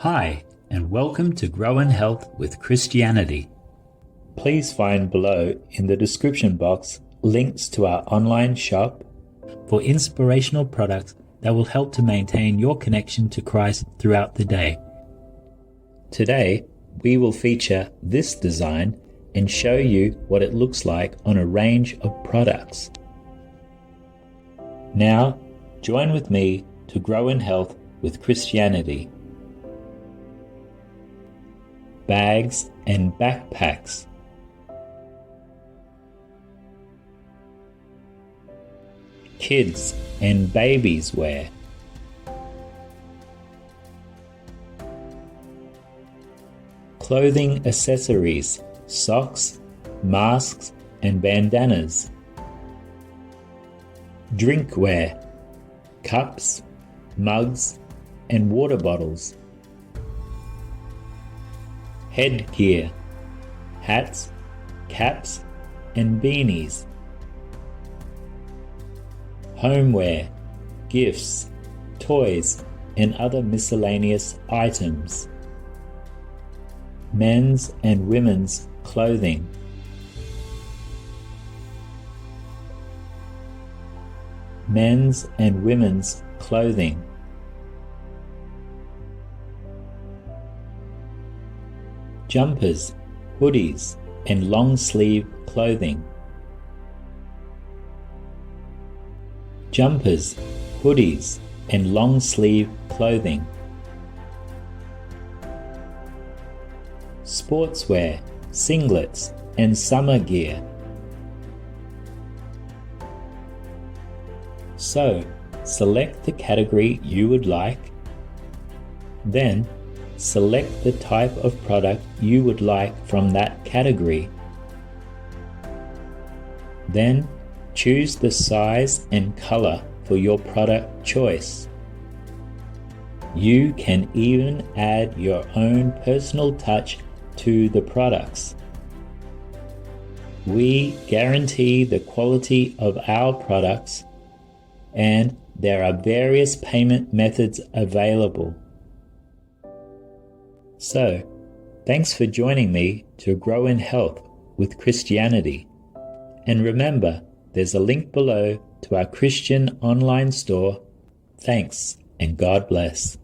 Hi, and welcome to Grow in Health with Christianity. Please find below in the description box links to our online shop for inspirational products that will help to maintain your connection to Christ throughout the day. Today, we will feature this design and show you what it looks like on a range of products. Now, join with me to grow in health with Christianity. Bags and backpacks. Kids and babies wear. Clothing accessories, socks, masks, and bandanas. Drinkware, cups, mugs, and water bottles. Headgear, hats, caps, and beanies. Homeware, gifts, toys, and other miscellaneous items. Men's and women's clothing. Men's and women's clothing. Jumpers, hoodies, and long-sleeve clothing. Jumpers, hoodies, and long-sleeve clothing. Sportswear, singlets, and summer gear. So, select the category you would like. Then, select the type of product you would like from that category. Then, choose the size and color for your product choice. You can even add your own personal touch to the products. We guarantee the quality of our products, and there are various payment methods available. So, thanks for joining me to grow in health with Christianity. And remember, there's a link below to our Christian online store. Thanks, and God bless.